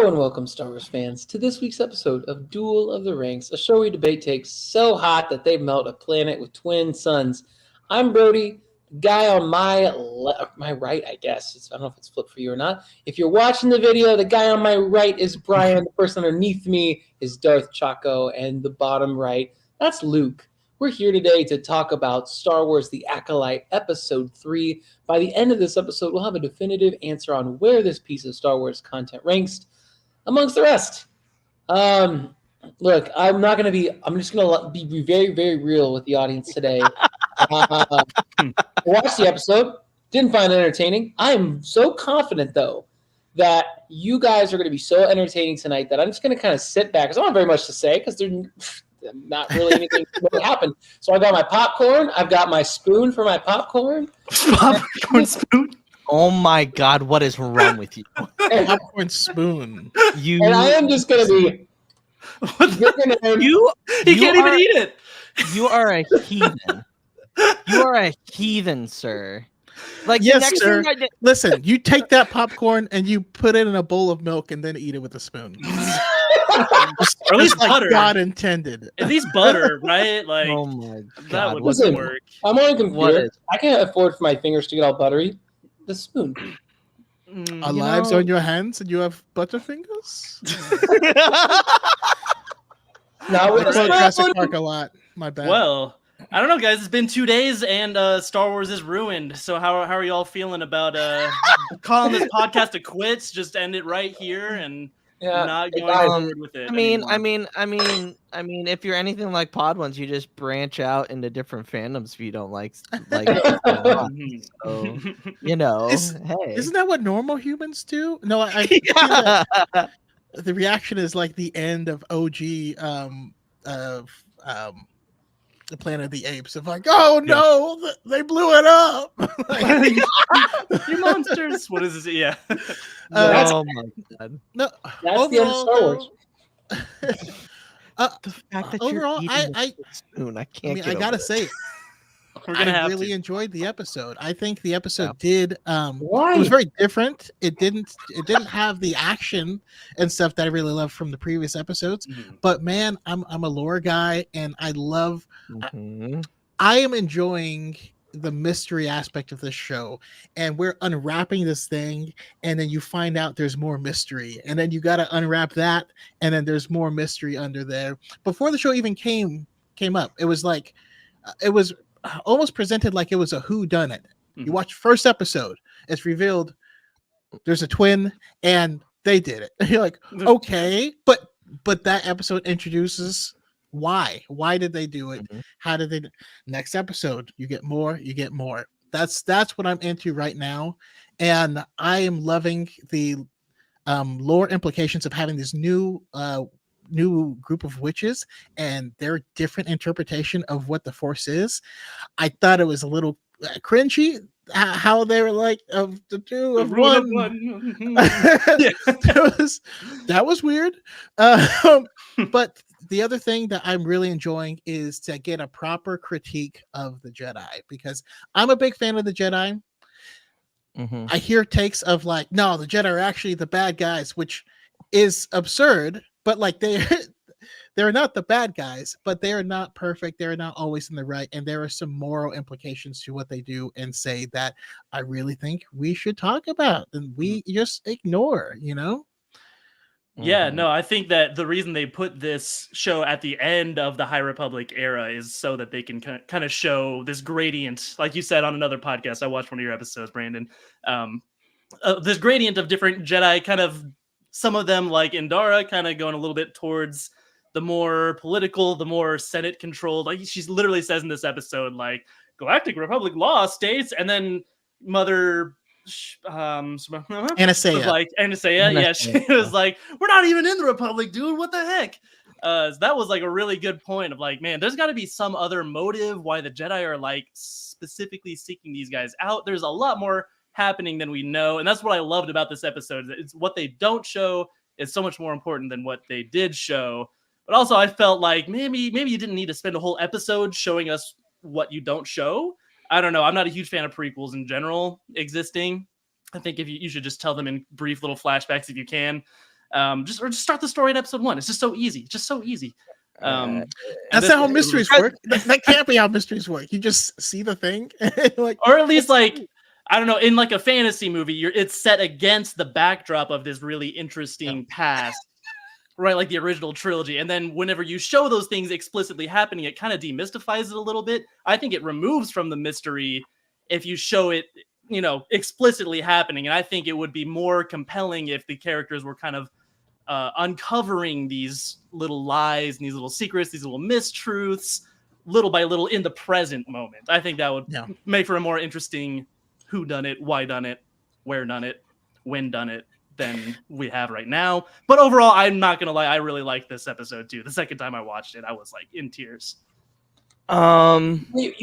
Hello and welcome, Star Wars fans, to this week's episode of Duel of the Ranks, a show where we debate takes so hot that they melt a planet with twin suns. I'm Brody, the guy on my right, I guess. I don't know if it's flipped for you or not. If you're watching the video, the guy on my right is Brian. The person underneath me is Darth Chaco, and the bottom right, that's Luke. We're here today to talk about Star Wars The Acolyte, Episode 3. By the end of this episode, we'll have a definitive answer on where this piece of Star Wars content ranks amongst the rest. Look, I'm just going to be very, very real with the audience today. Watched the episode, didn't find it entertaining. I am so confident, though, that you guys are going to be so entertaining tonight that I'm just going to kind of sit back, because I don't have very much to say, because there's not really anything really happened. So I got my popcorn. I've got my spoon for my popcorn. Popcorn spoon? Oh my God, what is wrong with you? Popcorn spoon. And I am just going to be... He can't even eat it. You are a heathen. You are a heathen, sir. Like, yes, sir. Listen, you take that popcorn and you put it in a bowl of milk and then eat it with a spoon. Or at least like butter. God intended. At least butter, right? Like, oh my God, that would Listen, work. I'm on a computer. I can't afford for my fingers to get all buttery. The spoon. Our lives are in your hands and you have butterfingers? Now with Jurassic Park a lot. My bad. Well, I don't know, guys. It's been 2 days and Star Wars is ruined. So how are you all feeling about calling this podcast a quits? Just end it right here and not going forward with it. I mean, if you're anything like Pod Ones, you just branch out into different fandoms if you don't like so, you know. Hey, isn't that what normal humans do? No, I the reaction is like the end of OG the Planet of the Apes of like, oh no, they blew it up. You monsters. What is this? Yeah. oh my God. No, that's overall, the end of Star Wars. The fact that overall, you're eating a spoon, I can't. I gotta say, I really enjoyed the episode. I think the episode did. It was very different. It didn't have the action and stuff that I really loved from the previous episodes. Mm-hmm. But man, I'm a lore guy, and I love. Mm-hmm. I am enjoying the mystery aspect of this show, and we're unwrapping this thing, and then you find out there's more mystery, and then you got to unwrap that, and then there's more mystery under there. Before the show even came up, it was like it was almost presented like it was a whodunit. Mm-hmm. You watch first episode, it's revealed there's a twin and they did it. You're like, okay, but that episode introduces why did they do it? Mm-hmm. How did they next episode you get more. That's what I'm into right now, and I am loving the lore implications of having this new group of witches and their different interpretation of what the Force is. I thought it was a little cringy how they were like of the two of one. that was weird. But the other thing that I'm really enjoying is to get a proper critique of the Jedi, because I'm a big fan of the Jedi. Mm-hmm. I hear takes of like, no, the Jedi are actually the bad guys, which is absurd. But like they're not the bad guys, but they are not perfect. They're not always in the right, and there are some moral implications to what they do and say that I really think we should talk about, and we just ignore. You know? Yeah, no, I think that the reason they put this show at the end of the High Republic era is so that they can kind of show this gradient, like you said on another podcast. I watched one of your episodes, Brandon. This gradient of different Jedi, kind of some of them like Indara, kind of going a little bit towards the more political, the more Senate controlled. Like she literally says in this episode, like Galactic Republic law states, and then Mother Anastasia was like yeah, she was like, we're not even in the Republic, dude, what the heck. That was like a really good point of like, man, there's got to be some other motive why the Jedi are like specifically seeking these guys out. There's a lot more happening than we know, and that's what I loved about this episode. It's what they don't show is so much more important than what they did show. But also I felt like maybe you didn't need to spend a whole episode showing us what you don't show. I don't know. I'm not a huge fan of prequels in general existing. I think if you should just tell them in brief little flashbacks if you can. Just start the story at episode 1. It's just so easy. That's not how mysteries work. That can't be how mysteries work. You just see the thing, like, or at least like, I don't know, in like a fantasy movie, it's set against the backdrop of this really interesting past, right? Like the original trilogy. And then whenever you show those things explicitly happening, it kind of demystifies it a little bit. I think it removes from the mystery if you show it, explicitly happening. And I think it would be more compelling if the characters were kind of uncovering these little lies and these little secrets, these little mistruths, little by little in the present moment. I think that would make for a more interesting who done it, why done it, where done it, when done it than we have right now. But overall, I'm not gonna lie, I really liked this episode too. The second time I watched it, I was like in tears. Wait,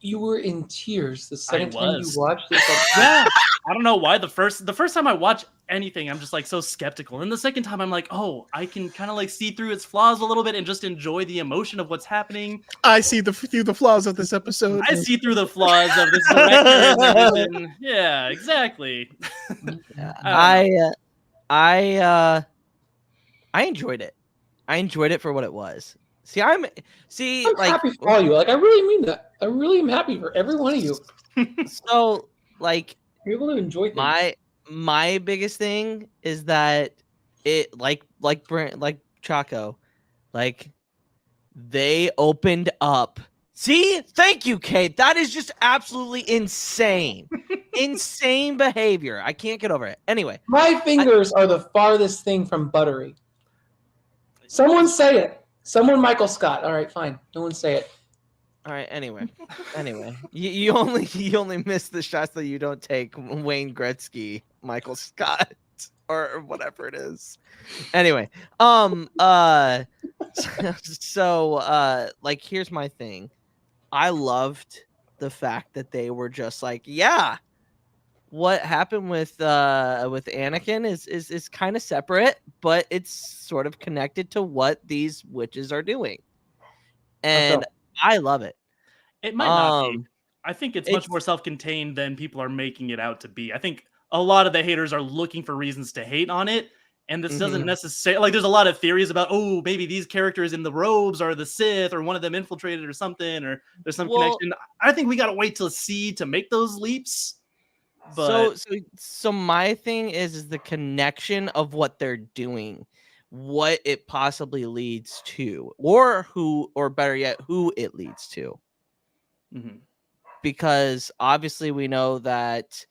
you were in tears the second time you watched this episode? Yeah. I don't know why. The first time I watch anything, I'm just like so skeptical. And the second time I'm like, oh, I can kind of like see through its flaws a little bit and just enjoy the emotion of what's happening. I see through the flaws of this episode. I see through the flaws of this director. Yeah, exactly. I enjoyed it. I enjoyed it for what it was. I'm like happy for all you. Like, I really mean that. I really am happy for every one of you. So like, you're able to enjoy things. My biggest thing is that it like Chaco, like they opened up. See, thank you, Kate. That is just absolutely insane. Insane behavior. I can't get over it. Anyway, my fingers are the farthest thing from buttery. Someone say it. Someone Michael Scott. All right, fine. No one say it. All right. Anyway, you only miss the shots that you don't take. Wayne Gretzky, Michael Scott, or whatever it is. Anyway, so like, here's my thing. I loved the fact that they were just like, yeah, what happened with Anakin is kind of separate, but it's sort of connected to what these witches are doing, and I love it. It might not be. I think it's much more self-contained than people are making it out to be. I think a lot of the haters are looking for reasons to hate on it, and this doesn't necessarily, like, there's a lot of theories about, oh, maybe these characters in the robes are the Sith, or one of them infiltrated or something, or there's some connection. I think we got to wait to make those leaps. But so my thing is the connection of what they're doing, what it possibly leads to, or better yet, who it leads to. Because obviously we know that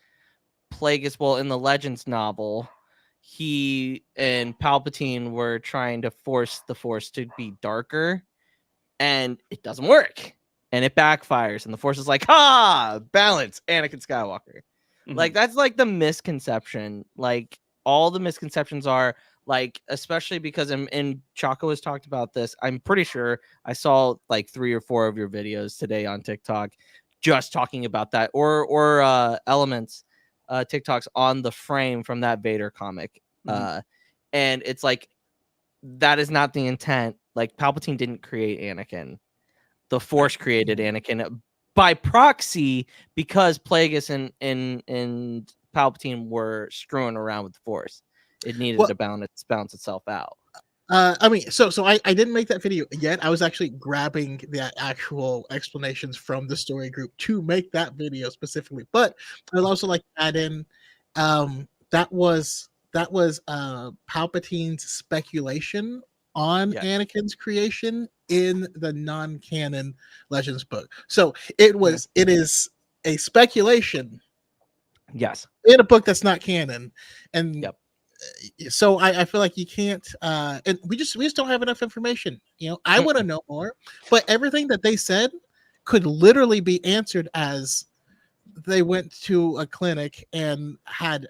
Plagueis, in the Legends novel, he and Palpatine were trying to force the Force to be darker, and it doesn't work, and it backfires, and the Force is like, balance, Anakin Skywalker. Like, that's like the misconception. Like, all the misconceptions are like, especially because and Chaco has talked about this. I'm pretty sure I saw like 3 or 4 of your videos today on TikTok just talking about that, or Elements TikToks on the frame from that Vader comic. And it's like, that is not the intent. Like, Palpatine didn't create Anakin. The Force created Anakin by proxy, because Plagueis and Palpatine were screwing around with the Force. It needed to balance itself out. I mean, so I didn't make that video yet. I was actually grabbing the actual explanations from the story group to make that video specifically. But I'd also like to add in that was Palpatine's speculation on Anakin's creation in the non-canon Legends book. So it is a speculation. Yes. In a book that's not canon. And so I feel like you can't and we just don't have enough information. I want to know more, but everything that they said could literally be answered as they went to a clinic and had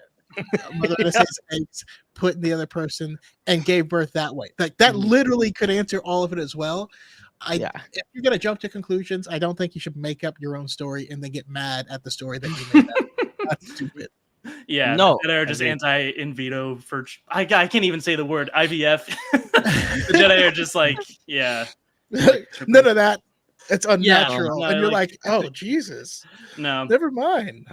Mother Innocent's eggs put in the other person and gave birth that way. Like, that literally could answer all of it as well. If you're gonna jump to conclusions, I don't think you should make up your own story and then get mad at the story that you made up. That's stupid. Yeah, no, the Jedi are just anti-in vitro for. I can't even say the word IVF. The Jedi are just like, none of that. It's unnatural, and you're like, oh Jesus, no, never mind.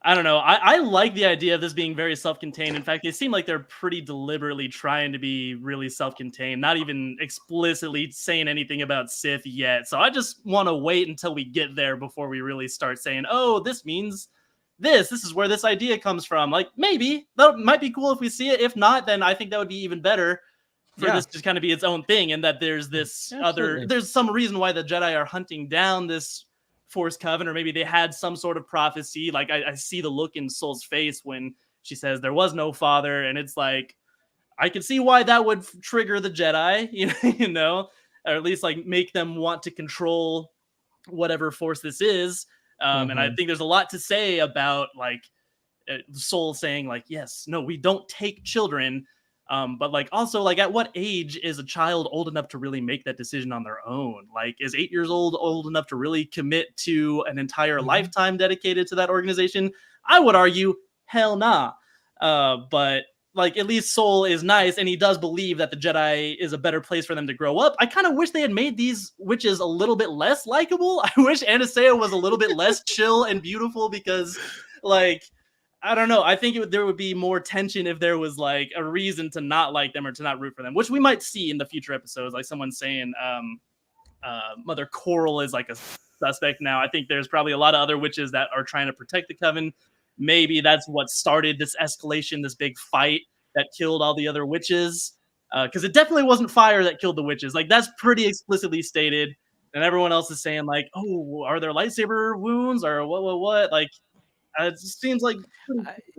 I don't know. I like the idea of this being very self-contained. In fact, they seem like they're pretty deliberately trying to be really self-contained, not even explicitly saying anything about Sith yet. So I just want to wait until we get there before we really start saying, oh, this means this. This is where this idea comes from. Like, maybe that might be cool if we see it. If not, then I think that would be even better for this to kind of be its own thing, and that there's this there's some reason why the Jedi are hunting down this Force Coven, or maybe they had some sort of prophecy. Like I see the look in Soul's face when she says there was no father, and it's like I can see why that would trigger the Jedi, you know, or at least like make them want to control whatever force this is. And I think there's a lot to say about like Soul saying like, yes, no, we don't take children. But like also like at what age is a child old enough to really make that decision on their own? Like is 8 years old enough to really commit to an entire lifetime dedicated to that organization? I would argue hell nah. But like at least Soul is nice, and he does believe that the Jedi is a better place for them to grow up. I kind of wish they had made these witches a little bit less likable. I wish Anastasia was a little bit less chill and beautiful, because like I don't know. I think there would be more tension if there was like a reason to not like them or to not root for them, which we might see in the future episodes. Like someone saying Mother Coral is like a suspect now. I think there's probably a lot of other witches that are trying to protect the Coven. Maybe that's what started this escalation, this big fight that killed all the other witches. Because it definitely wasn't fire that killed the witches. Like that's pretty explicitly stated. And everyone else is saying like, oh, are there lightsaber wounds or what? Like, it seems like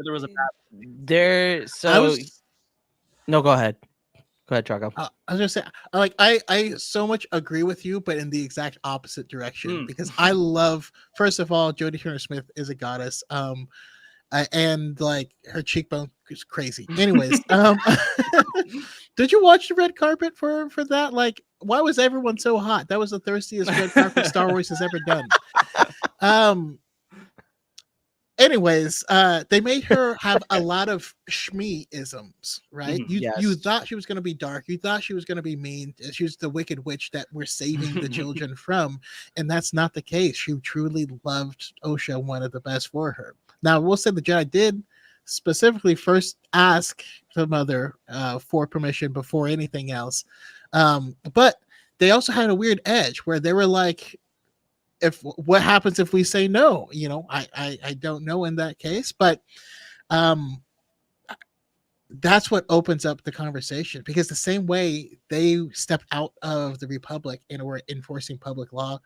there was a there. So no, go ahead. Go ahead, Chaco. I was gonna say, like, I so much agree with you, but in the exact opposite direction. Because I love, first of all, Jodie Turner-Smith is a goddess. And like her cheekbone is crazy. Anyways, did you watch the red carpet for that? Like, why was everyone so hot? That was the thirstiest red carpet Star Wars has ever done. Anyways, they made her have a lot of Shmi-isms, right? You thought she was going to be dark. You thought she was going to be mean. She was the wicked witch that we're saving the children from. And that's not the case. She truly loved Osha, wanted the best for her. Now, we'll say the Jedi did specifically first ask the mother for permission before anything else. But they also had a weird edge where they were like, what happens if we say no? You know, I don't know in that case, but that's what opens up the conversation, because the same way they stepped out of the Republic and were enforcing public law,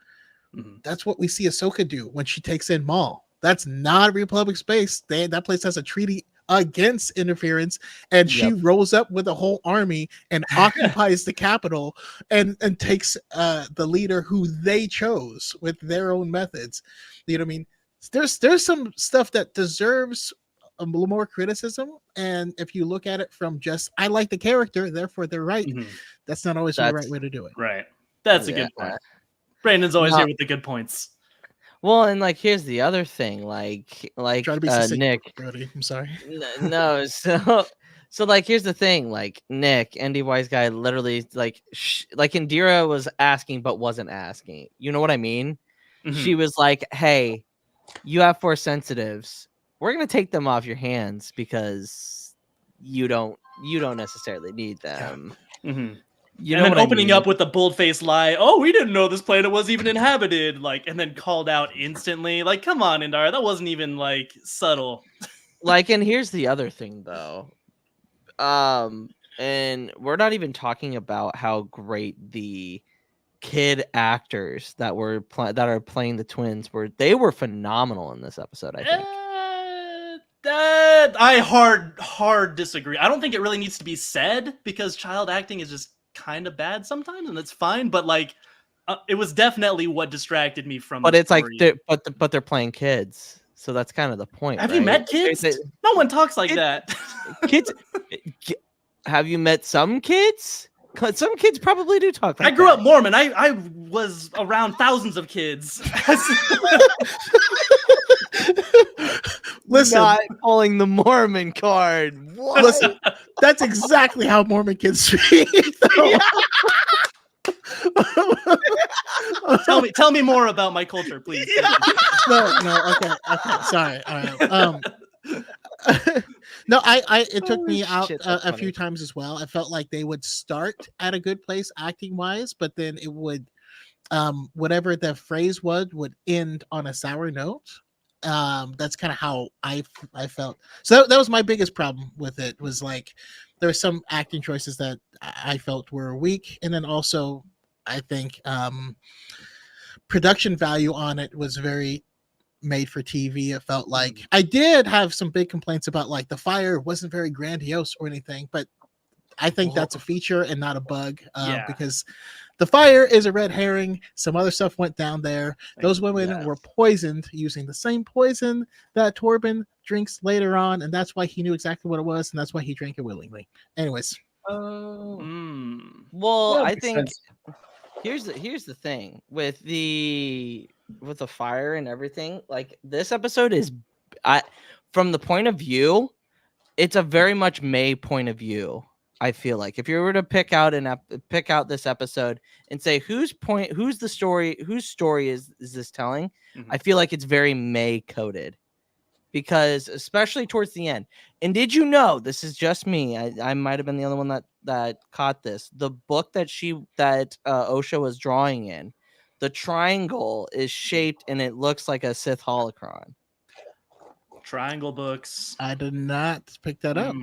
that's what we see Ahsoka do when she takes in Maul. That's not Republic space. That place has a treaty against interference, and she rolls up with a whole army and occupies the capital and takes the leader who they chose with their own methods. You know what I mean? There's some stuff that deserves a little more criticism, and if you look at it from just I like the character, therefore they're right, that's not always the right way to do it. Right. That's a good point. Brandon's always here with the good points. Well, and like here's the other thing, like try to be succinct, Nick. Brody, I'm sorry. No, so like here's the thing, like Nick, ND Wise guy, literally like Indira was asking but wasn't asking. You know what I mean? She was like, "Hey, you have Force sensitives. We're gonna take them off your hands because you don't necessarily need them." You and then opening up with the bold-faced lie, "Oh, we didn't know this planet was even inhabited," like, and then called out instantly. Like, come on, Indara, that wasn't even like subtle. Like, and here's the other thing, though. And we're not even talking about how great the kid actors that are playing the twins were. They were phenomenal in this episode, I think. I hard disagree. I don't think it really needs to be said, because child acting is just kind of bad sometimes, and that's fine, but like it was definitely what distracted me from but the it's story. Like they're playing kids, so that's kind of the point. Have you met kids? No one talks like that. Kids, have you met some kids? Some kids probably do talk like I grew up Mormon. I was around thousands of kids. Listen, not pulling the Mormon card. What? Listen, that's exactly how Mormon kids speak. Tell me more about my culture, please. No. Okay. Sorry. All right. No, it took me out a few times as well. I felt like they would start at a good place acting wise, but then it would, whatever the phrase would end on a sour note. That's kind of how I felt. So that was my biggest problem with it, was like there were some acting choices that I felt were weak, and then also I think production value on it was very made for TV. It felt like I did have some big complaints about like the fire wasn't very grandiose or anything, but I think that's a feature and not a bug, because the fire is a red herring. Some other stuff went down there. Those women were poisoned using the same poison that Torben drinks later on, and that's why he knew exactly what it was, and that's why he drank it willingly. Anyways. Well, I think here's the thing with the fire and everything. Like, this episode is, from the point of view, it's a very much May point of view. I feel like if you were to pick out this episode and say whose story is this telling, I feel like it's very May coded, because especially towards the end. And did you know, this is just me, I might have been the only one that caught this, the book that Osha was drawing in, the triangle is shaped and it looks like a Sith holocron. Triangle books. I did not pick that up.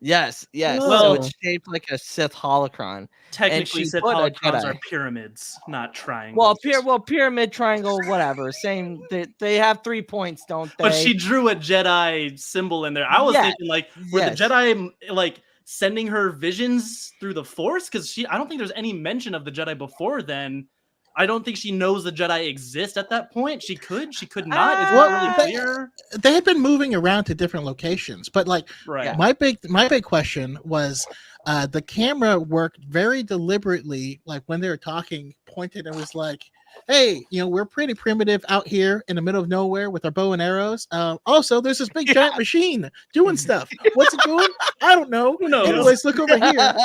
Yes. Whoa. So it's shaped like a Sith holocron. Technically, Sith holocrons are pyramids, not triangles. Well, pyramid, triangle, whatever. Same. They have 3 points, don't they? But she drew a Jedi symbol in there. I was thinking, like, were the Jedi like sending her visions through the Force? Because I don't think there's any mention of the Jedi before then. I don't think she knows the Jedi exist at that point. She could not. It's not really clear. They had been moving around to different locations, but like, my big question was, the camera worked very deliberately. Like when they were talking, pointed and was like, "Hey, we're pretty primitive out here in the middle of nowhere with our bow and arrows. Also, there's this big giant machine doing stuff. What's it doing? I don't know. Who knows? Anyways, look over here."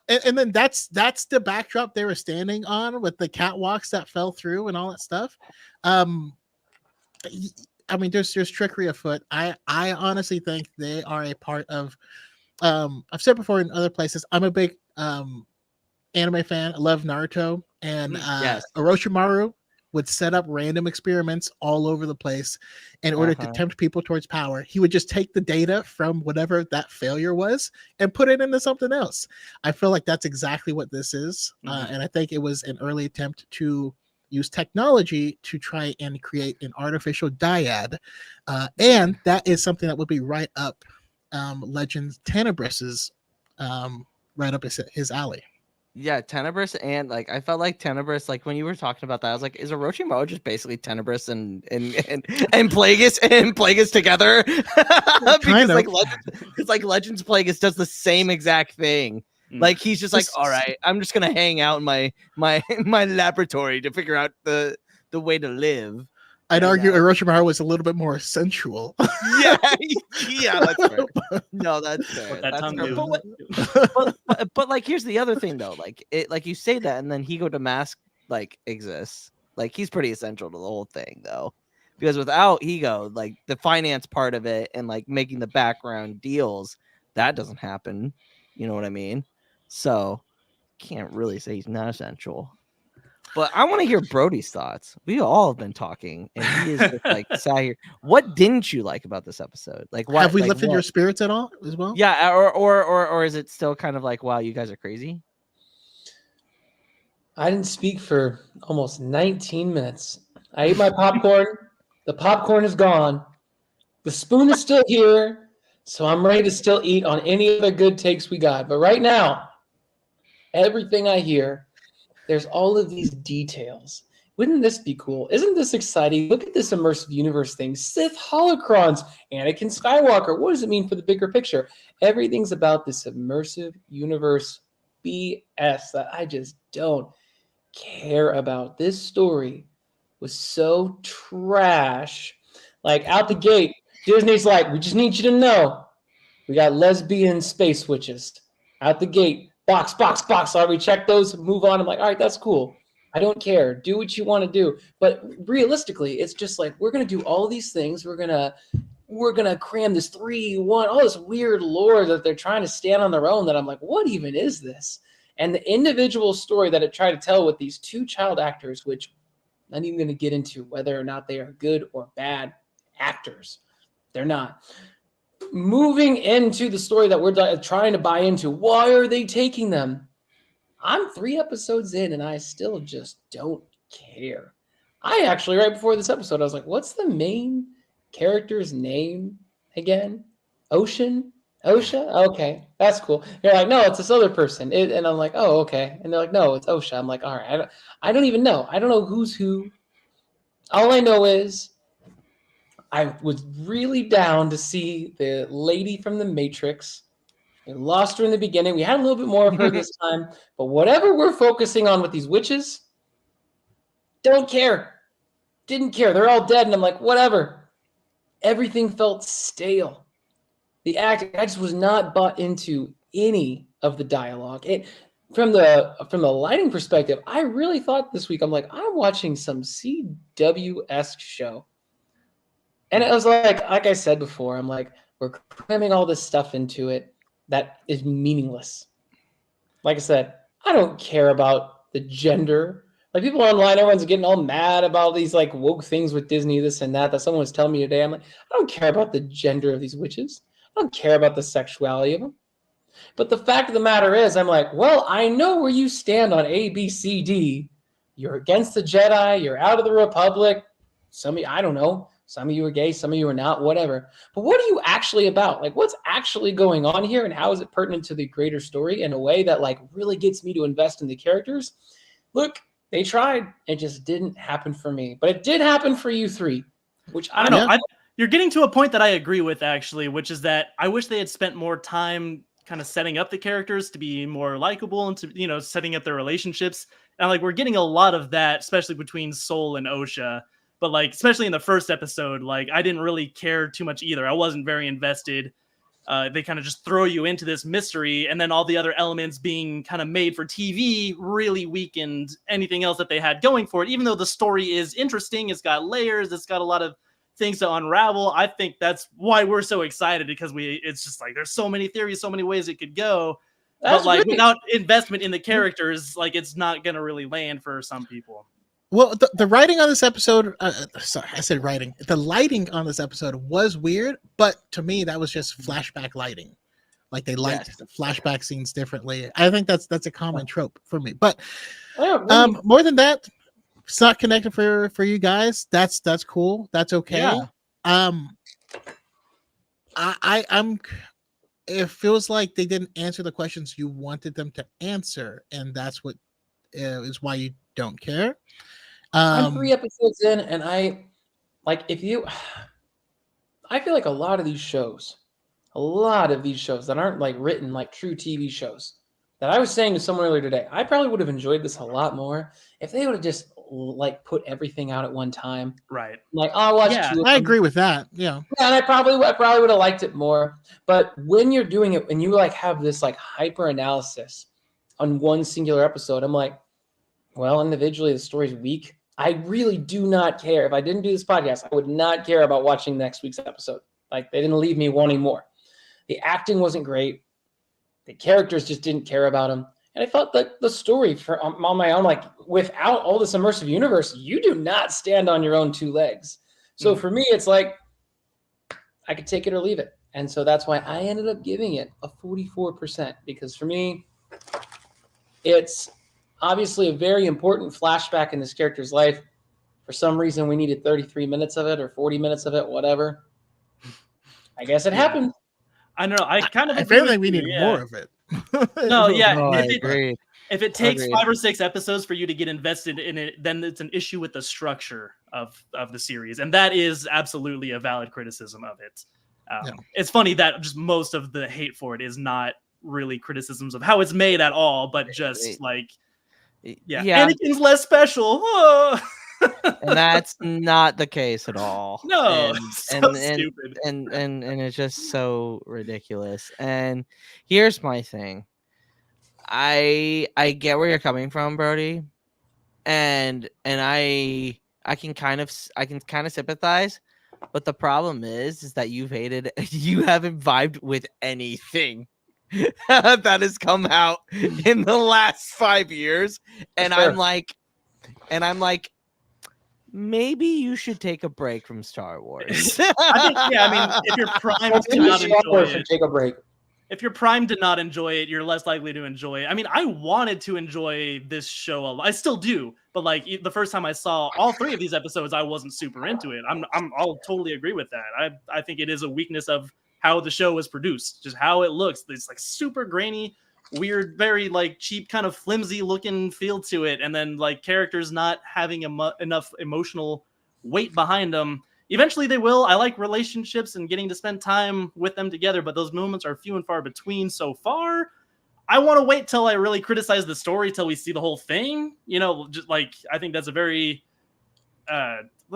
And then that's the backdrop they were standing on with the catwalks that fell through and all that stuff. I mean, there's trickery afoot. I honestly think they are a part of. I've said before in other places, I'm a big anime fan. I love Naruto, and Orochimaru would set up random experiments all over the place in order to tempt people towards power. He would just take the data from whatever that failure was and put it into something else. I feel like that's exactly what this is. And I think it was an early attempt to use technology to try and create an artificial dyad. And that is something that would be right up Legends Tenebris's right up his alley. Yeah, Tenebris, and like I felt like Tenebris, like when you were talking about that, I was like, is Orochimaru just basically Tenebris and Plagueis together? Because Legends Plagueis does the same exact thing. Like he's just like, all right, I'm just gonna hang out in my laboratory to figure out the way to live. I'd argue Orochimaru was a little bit more sensual. yeah, that's fair. No, that's fair. But like, here's the other thing though. Like you say that, and then Higo Damask exists. Like he's pretty essential to the whole thing though, because without Higo, like the finance part of it and like making the background deals, that doesn't happen. You know what I mean? So can't really say he's not essential. But I want to hear Brody's thoughts. We all have been talking, and he is just like sat here. What didn't you like about this episode? Like, what have we lifted your spirits at all as well? Yeah, or is it still kind of like, wow, you guys are crazy? I didn't speak for almost 19 minutes. I ate my popcorn. The popcorn is gone. The spoon is still here, so I'm ready to still eat on any other good takes we got. But right now, everything I hear, there's all of these details. Wouldn't this be cool? Isn't this exciting? Look at this immersive universe thing. Sith holocrons, Anakin Skywalker. What does it mean for the bigger picture? Everything's about this immersive universe BS that I just don't care about. This story was so trash. Like out the gate, Disney's like, we just need you to know we got lesbian space witches. Out the gate, box. All right, we check those, move on. I'm like, all right, that's cool. I don't care. Do what you want to do. But realistically, it's just like, we're going to do all these things. We're going to cram this 3-1, all this weird lore that they're trying to stand on their own that I'm like, what even is this? And the individual story that it tried to tell with these 2 child actors, which I'm not even going to get into whether or not they are good or bad actors. They're not. Moving into the story that we're trying to buy into, why are they taking them? I'm 3 episodes in and I still just don't care. I actually, right before this episode, I was like, what's the main character's name again? Osha? Okay, that's cool. They're like, no, it's this other person. And I'm like, oh, okay. And they're like, no, it's Osha. I'm like, all right. I don't even know. I don't know who's who. All I know is I was really down to see the lady from the Matrix. We lost her in the beginning. We had a little bit more of her this time. But whatever we're focusing on with these witches, don't care. Didn't care. They're all dead. And I'm like, whatever. Everything felt stale. The acting, I just was not bought into any of the dialogue. From the lighting perspective, I really thought this week, I'm like, I'm watching some CW-esque show. And it was like I said before, I'm like, we're cramming all this stuff into it that is meaningless. Like I said, I don't care about the gender. Like, people online, everyone's getting all mad about these like woke things with Disney, this and that someone was telling me today. I'm like, I don't care about the gender of these witches. I don't care about the sexuality of them. But the fact of the matter is, I'm like, well, I know where you stand on A, B, C, D. You're against the Jedi. You're out of the Republic. Some of you, I don't know. Some of you are gay, some of you are not, whatever. But what are you actually about? Like, what's actually going on here, and how is it pertinent to the greater story in a way that like really gets me to invest in the characters? Look, they tried. It just didn't happen for me. But it did happen for you 3, which I don't know. You're getting to a point that I agree with, actually, which is that I wish they had spent more time kind of setting up the characters to be more likable and to, you know, setting up their relationships. And like, we're getting a lot of that, especially between Soul and Osha. But like, especially in the first episode, like, I didn't really care too much either. I wasn't very invested. They kind of just throw you into this mystery, and then all the other elements being kind of made for TV really weakened anything else that they had going for it. Even though the story is interesting, it's got layers, it's got a lot of things to unravel. I think that's why we're so excited, because it's just like, there's so many theories, so many ways it could go. But like, without investment in the characters, like, it's not gonna really land for some people. Well, the writing on this episode, sorry, I said writing. The lighting on this episode was weird, but to me, that was just flashback lighting. Like, they light the flashback scenes differently. I think that's a common trope for me. But more than that, it's not connected for you guys. That's cool. That's okay. Yeah. I'm. It feels like they didn't answer the questions you wanted them to answer, and that's what is why you don't care. I'm 3 episodes in, and I feel like a lot of these shows that aren't like written like true TV shows, that I was saying to someone earlier today, I probably would have enjoyed this a lot more if they would have just like put everything out at one time. Right. Like, oh, I watched 2 of them. I agree with that. Yeah. Yeah, and I probably would have liked it more. But when you're doing it, and you like have this like hyper analysis on one singular episode, I'm like, well, individually the story's weak. I really do not care. If I didn't do this podcast, I would not care about watching next week's episode. Like, they didn't leave me wanting more. The acting wasn't great. The characters just didn't care about them. And I felt like the story on my own, like, without all this immersive universe, you do not stand on your own 2 legs. So for me, it's like, I could take it or leave it. And so that's why I ended up giving it a 44%, because for me, it's obviously a very important flashback in this character's life. For some reason, we needed 33 minutes of it or 40 minutes of it, whatever. I guess it happened. I know. I kind of. I feel like we need more of it. No, yeah. No, I agree. If it takes 5 or 6 episodes for you to get invested in it, then it's an issue with the structure of the series, and that is absolutely a valid criticism of it. It's funny that just most of the hate for it is not really criticisms of how it's made at all, but just like. Yeah, Anakin's less special. And that's not the case at all. No, and stupid. And it's just so ridiculous. And here's my thing. I get where you're coming from, Brody, and I can kind of sympathize, but the problem is that you haven't vibed with anything that has come out in the last 5 years, and Sure. I'm like, maybe you should take a break from Star Wars. I think, yeah, I mean, if you're primed to not enjoy it, take a break. If you're primed to not enjoy it, you're less likely to enjoy it. I mean, I wanted to enjoy this show a lot. I still do, but like the first time I saw all 3 of these episodes, I wasn't super into it. I'll totally agree with that. I think it is a weakness of how the show was produced, just how it looks. It's like super grainy, weird, very like cheap, kind of flimsy looking feel to it, and then like characters not having enough emotional weight behind them. Eventually they will. I like relationships and getting to spend time with them together, but those moments are few and far between so far. I want to wait till I really criticize the story till we see the whole thing. You know, just like I think that's a very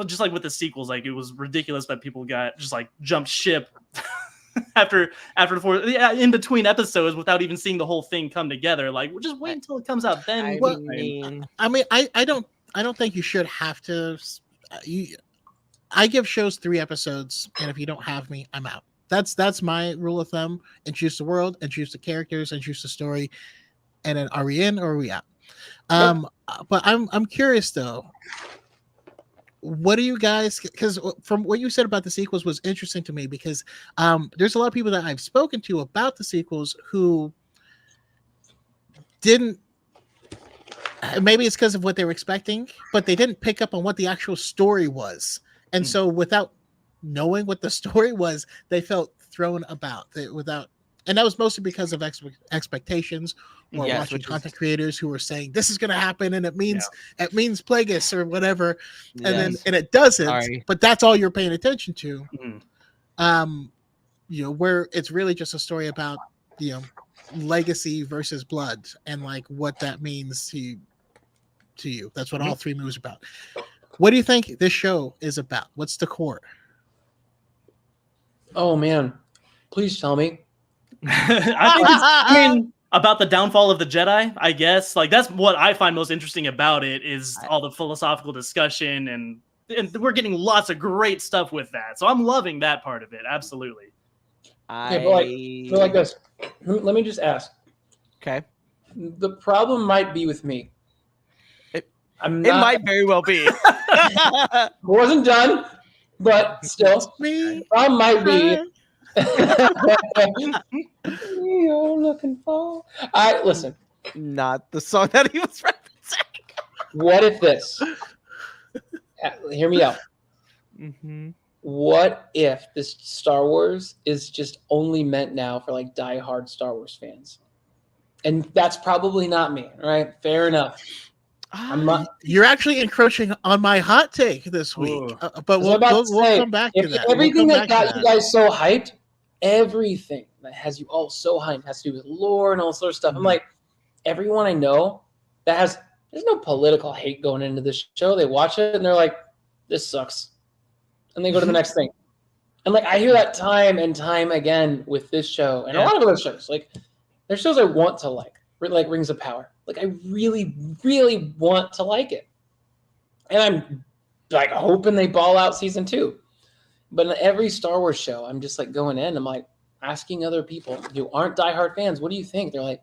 just like with the sequels, like it was ridiculous that people got just like jumped ship after the 4 in between episodes without even seeing the whole thing come together. Like, we'll just wait until it comes out then. I don't think you should have to. I give shows 3 episodes, and if you don't have me, I'm out. That's my rule of thumb. And choose the world, and choose the characters, and choose the story, and then are we in or are we out? But I'm curious though. What do you guys? Because from what you said about the sequels was interesting to me, because there's a lot of people that I've spoken to about the sequels who didn't. Maybe it's because of what they were expecting, but they didn't pick up on what the actual story was. And so without knowing what the story was, they felt thrown about and that was mostly because of expectations or watching content creators who were saying this is going to happen and it means Plagueis or whatever. And it doesn't, but that's all you're paying attention to. Where it's really just a story about, legacy versus blood and like what that means to you. That's what all 3 movies are about. What do you think this show is about? What's the core? Oh man, please tell me. I think it's about the downfall of the Jedi, I guess. Like that's what I find most interesting about it is all the philosophical discussion and we're getting lots of great stuff with that. So I'm loving that part of it. Absolutely. Okay, but like this. Let me just ask. Okay. The problem might be with me. It might very well be. I wasn't done, but still. The problem might be. You're looking for. Listen. Not the song that he was referencing. What if this? Hear me out. Mm-hmm. What if this Star Wars is just only meant now for like diehard Star Wars fans? And that's probably not me, right? Fair enough. You're actually encroaching on my hot take this week, but we'll come back to that. Everything that got you guys so hyped, everything that has you all so hyped has to do with lore and all sort of stuff. I'm like, everyone I know there's no political hate going into this show. They watch it and they're like, this sucks. And they go to the next thing. And like, I hear that time and time again with this show and a lot of other shows. Like, there's shows I want to like Rings of Power. Like, I really, really want to like it. And I'm like hoping they ball out season 2. But in every Star Wars show, I'm just like going in. I'm like asking other people who aren't diehard fans, what do you think? They're like,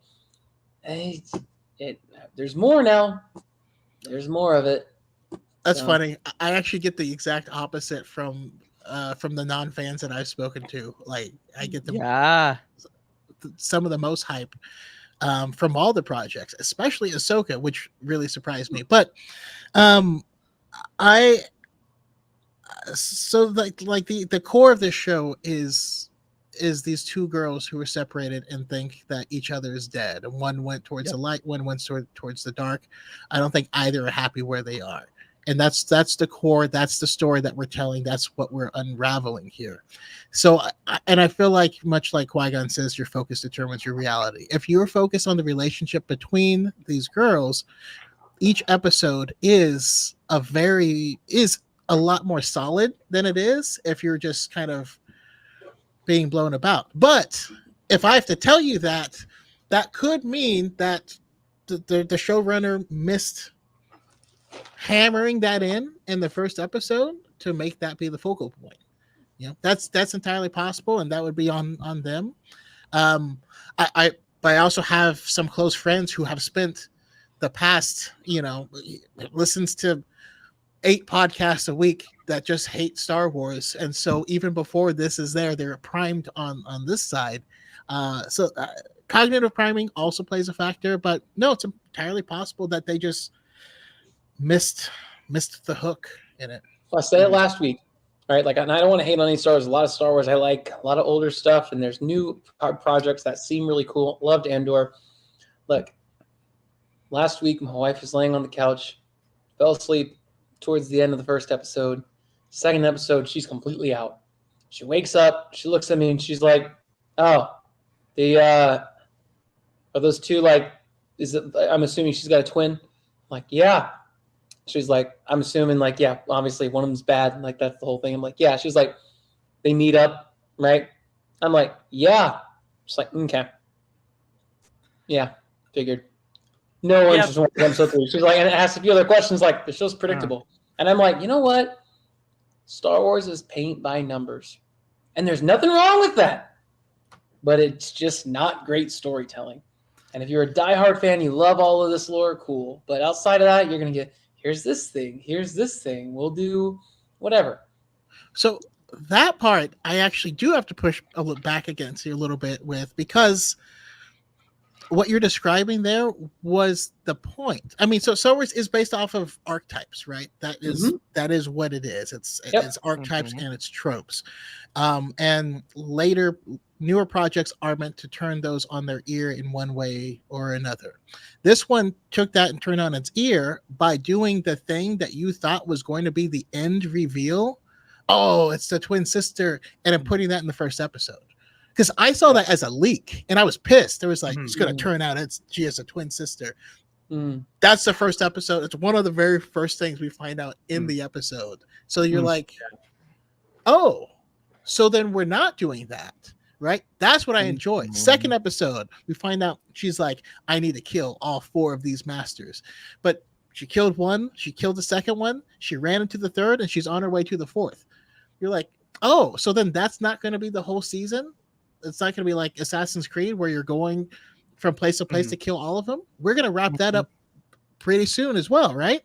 hey, there's more now. There's more of it. That's funny. I actually get the exact opposite from the non-fans that I've spoken to. Like, I get some of the most hype from all the projects, especially Ahsoka, which really surprised me. But the core of this show is these 2 girls who are separated and think that each other is dead. And one went towards the light, one went towards the dark. I don't think either are happy where they are. And that's the core. That's the story that we're telling. That's what we're unraveling here. So, I feel like, much like Qui-Gon says, your focus determines your reality. If you're focused on the relationship between these girls, each episode is a lot more solid than it is if you're just kind of being blown about. But if I have to tell you that could mean that the showrunner missed hammering that in the first episode to make that be the focal point. You know, that's entirely possible, and that would be on them. I also have some close friends who have spent the past, listens to 8 podcasts a week that just hate Star Wars, and so even before this is there, they're primed on this side. Cognitive priming also plays a factor, but no, it's entirely possible that they just missed the hook in it. Well, I said it last week, right? Like, and I don't want to hate on any Star Wars. A lot of Star Wars I like, a lot of older stuff, and there's new projects that seem really cool. Loved Andor. Look, last week my wife was laying on the couch, fell asleep towards the end of the first episode. Second episode, she's completely out. She wakes up, she looks at me, and she's like, "Oh, are those two like? Is it? I'm assuming she's got a twin." I'm like, "Yeah." She's like, "I'm assuming like, yeah, obviously one of them's bad. Like that's the whole thing." I'm like, "Yeah." She's like, "They meet up, right?" I'm like, "Yeah." She's like, "Okay." Yeah, figured. No one's just watching episode 3. She's like, and it asks a few other questions like, the show's predictable. And I'm like, you know what? Star Wars is paint by numbers. And there's nothing wrong with that. But it's just not great storytelling. And if you're a diehard fan, you love all of this lore, cool. But outside of that, you're going to get, here's this thing, we'll do whatever. So that part, I actually do have to push a little back against you a little bit with, because what you're describing there was the point. I mean, so Star Wars is based off of archetypes, right? That is what it is. It's archetypes and it's tropes. And later, newer projects are meant to turn those on their ear in one way or another. This one took that and turned on its ear by doing the thing that you thought was going to be the end reveal. Oh, it's the twin sister, and then putting that in the first episode. Because I saw that as a leak, and I was pissed. It was like, it's going to turn out she has a twin sister. That's the first episode. It's one of the very first things we find out in the episode. So you're like, oh, so then we're not doing that, right? That's what I enjoyed. Second episode, we find out she's like, I need to kill all 4 of these masters. But she killed one, she killed the second one, she ran into the third, and she's on her way to the 4th. You're like, oh, so then that's not going to be the whole season? It's not going to be like Assassin's Creed where you're going from place to place to kill all of them. We're going to wrap that up pretty soon as well, right?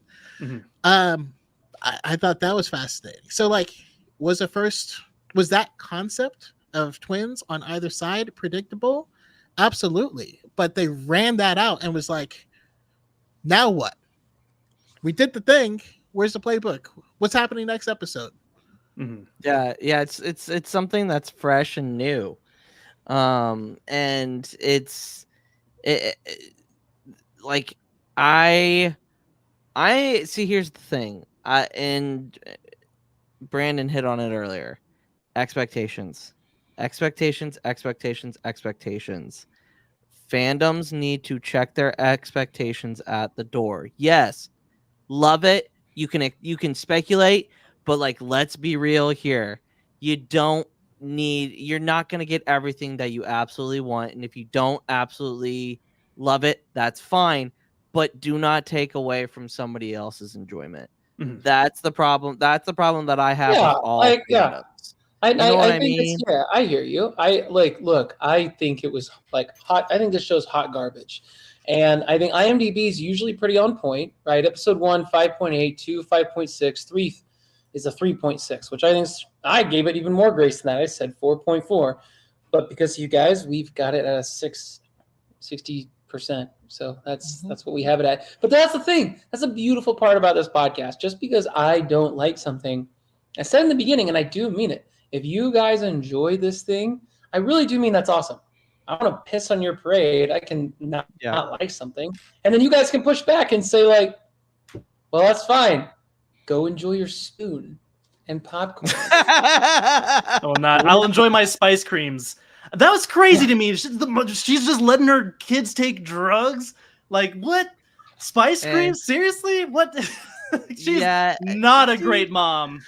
I thought that was fascinating. So, like, was that concept of twins on either side predictable? Absolutely. But they ran that out and was like, now what? We did the thing. Where's the playbook? What's happening next episode? Yeah, it's something that's fresh and new. And it's like I see. Here's the thing. And Brandon hit on it earlier. Expectations. Fandoms need to check their expectations at the door. Yes, love it. You can speculate, but like, let's be real here. You're not going to get everything that you absolutely want. And if you don't absolutely love it, that's fine. But do not take away from somebody else's enjoyment. That's the problem. That's the problem that I have with all fandoms. I think I hear you. I think it was like hot. I think this show's hot garbage. And I think IMDb is usually pretty on point, right? Episode 1, 5.8, 2, 5.6, 3 is a 3.6, which I gave it even more grace than that. I said 4.4. But because of you guys, we've got it at a 60%. So that's what we have it at. But that's the thing. That's a beautiful part about this podcast. Just because I don't like something, I said in the beginning, and I do mean it, if you guys enjoy this thing, I really do mean that's awesome. I want to piss on your parade. I can not like something. And then you guys can push back and say, like, well, that's fine. Go enjoy your spoon and popcorn. I'll enjoy my spice creams. That was crazy to me. She's just letting her kids take drugs. Like, what? Spice creams? Seriously? What? She's not a great mom.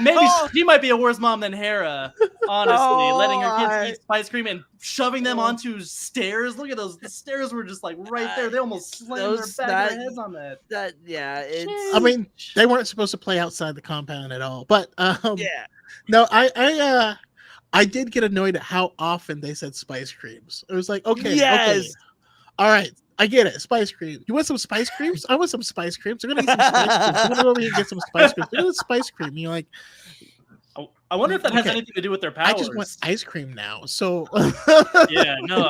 Maybe she might be a worse mom than Hera. Honestly, letting her kids eat spice cream and shoving them onto stairs. Look at those. The stairs were just like right there. They almost slammed their heads on that. It's. I mean, they weren't supposed to play outside the compound at all. But yeah. No, I did get annoyed at how often they said spice creams. It was like, okay, all right, I get it. Spice cream. You want some spice creams? I want some spice creams. We're gonna eat some spice creams. We're gonna go over here and get some spice creams. We're gonna get spice cream. And you're like, I wonder if that has anything to do with their powers. I just want ice cream now. So yeah, no,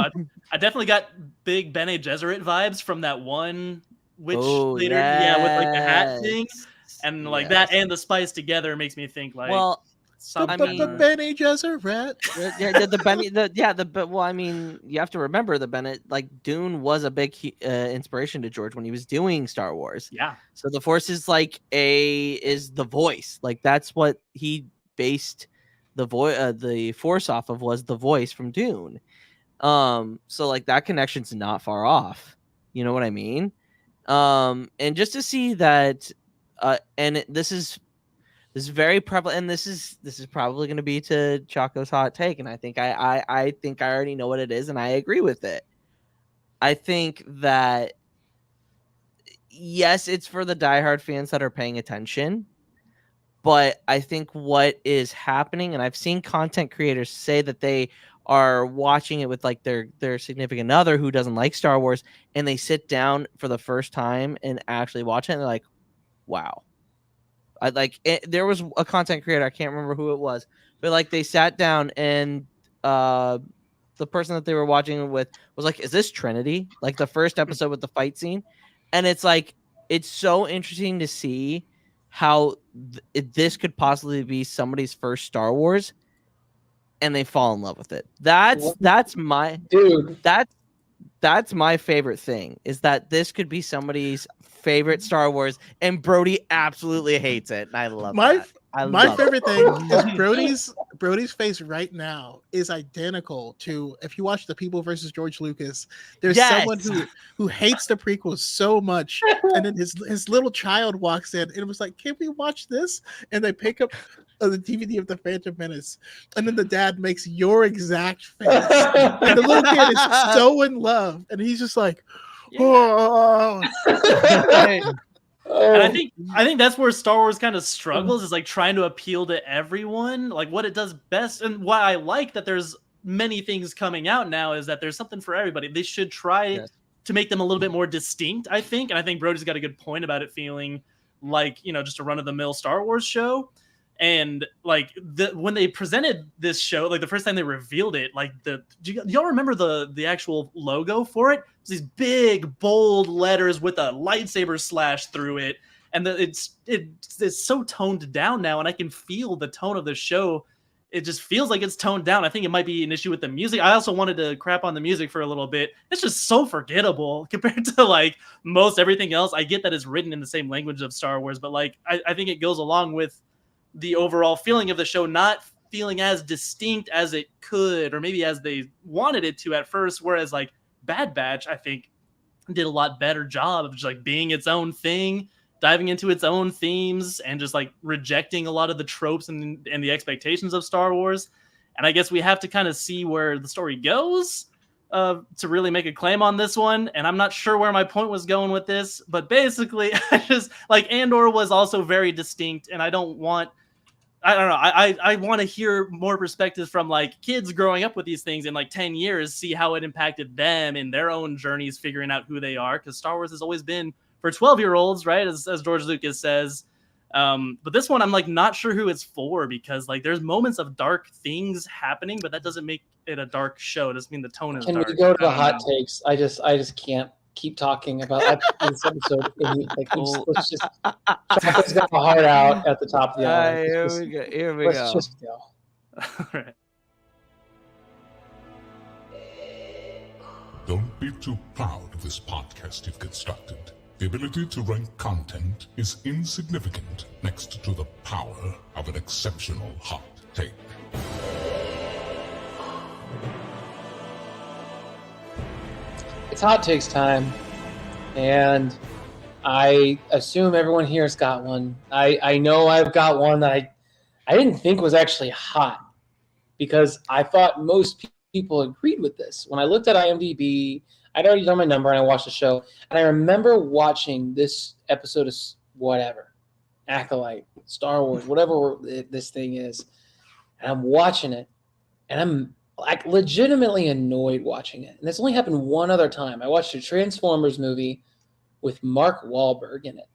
I definitely got big Bene Gesserit vibes from that one witch leader. Yeah, with like the hat thing, and like that and the spice together makes me think like. Well, the Bene Gesserit. Well, I mean, you have to remember the Bennett, like Dune was a big inspiration to George when he was doing Star Wars. Yeah. So the Force is like is the voice, like that's what he based the Force off of, was the voice from Dune. So like that connection's not far off. You know what I mean? And just to see that, and this is very prevalent, and this is probably going to be to Chaco's hot take, and I think I think I already know what it is, and I agree with it. I think that yes, it's for the diehard fans that are paying attention, but I think what is happening, and I've seen content creators say that they are watching it with like their significant other who doesn't like Star Wars, and they sit down for the first time and actually watch it, and they're like, wow. There was a content creator, I can't remember who it was, but like they sat down and the person that they were watching with was like, is this Trinity? Like the first episode with the fight scene. And it's like, it's so interesting to see how this could possibly be somebody's first Star Wars, and they fall in love with it. That's my favorite thing, is that this could be somebody's favorite Star Wars, and Brody absolutely hates it. And I love that. My favorite thing is Brody's face right now is identical to, if you watch The People versus George Lucas, there's someone who hates the prequels so much, and then his little child walks in and it was like, can we watch this? And they pick up the DVD of The Phantom Menace, and then the dad makes your exact face, and the little kid is so in love, and he's just like, oh. And I think that's where Star Wars kind of struggles, is like trying to appeal to everyone. Like what it does best, and why I like that there's many things coming out now, is that there's something for everybody. They should try to make them a little bit more distinct, I think. And I think Brody's got a good point about it feeling like, just a run-of-the-mill Star Wars show. And like when they presented this show, like the first time they revealed it, like do y'all remember the actual logo for it? It's these big bold letters with a lightsaber slash through it, and it's so toned down now, and I can feel the tone of the show. It just feels like it's toned down. I think it might be an issue with the music. I also wanted to crap on the music for a little bit. It's just so forgettable compared to like most everything else. I get that it's written in the same language of Star Wars, but like I think it goes along with the overall feeling of the show not feeling as distinct as it could, or maybe as they wanted it to at first. Whereas like Bad Batch, I think, did a lot better job of just like being its own thing, diving into its own themes, and just like rejecting a lot of the tropes and the expectations of Star Wars. And I guess we have to kind of see where the story goes to really make a claim on this one. And I'm not sure where my point was going with this, but basically I just like Andor was also very distinct, and I don't know. I want to hear more perspectives from like kids growing up with these things in like 10 years, see how it impacted them in their own journeys, figuring out who they are. Because Star Wars has always been for 12-year-olds, right? As George Lucas says. But this one, I'm like not sure who it's for, because like there's moments of dark things happening, but that doesn't make it a dark show. It doesn't mean the tone is dark. Can we go to the hot takes? I just can't keep talking about this episode. Like, let's just. Chaco's got a heart out at the top of the hour. Here we go. Let's just go. All right. Don't be too proud of this podcast you've constructed. The ability to rank content is insignificant next to the power of an exceptional hot take. It's hot takes time, and I assume everyone here's got one. I know I've got one that I didn't think was actually hot because I thought most people agreed with this. When I looked at IMDb, I'd already done my number and I watched the show. And I remember watching this episode of whatever, Acolyte, Star Wars, whatever this thing is. And I'm watching it and I'm like legitimately annoyed watching it. And this only happened one other time. I watched a Transformers movie with Mark Wahlberg in it.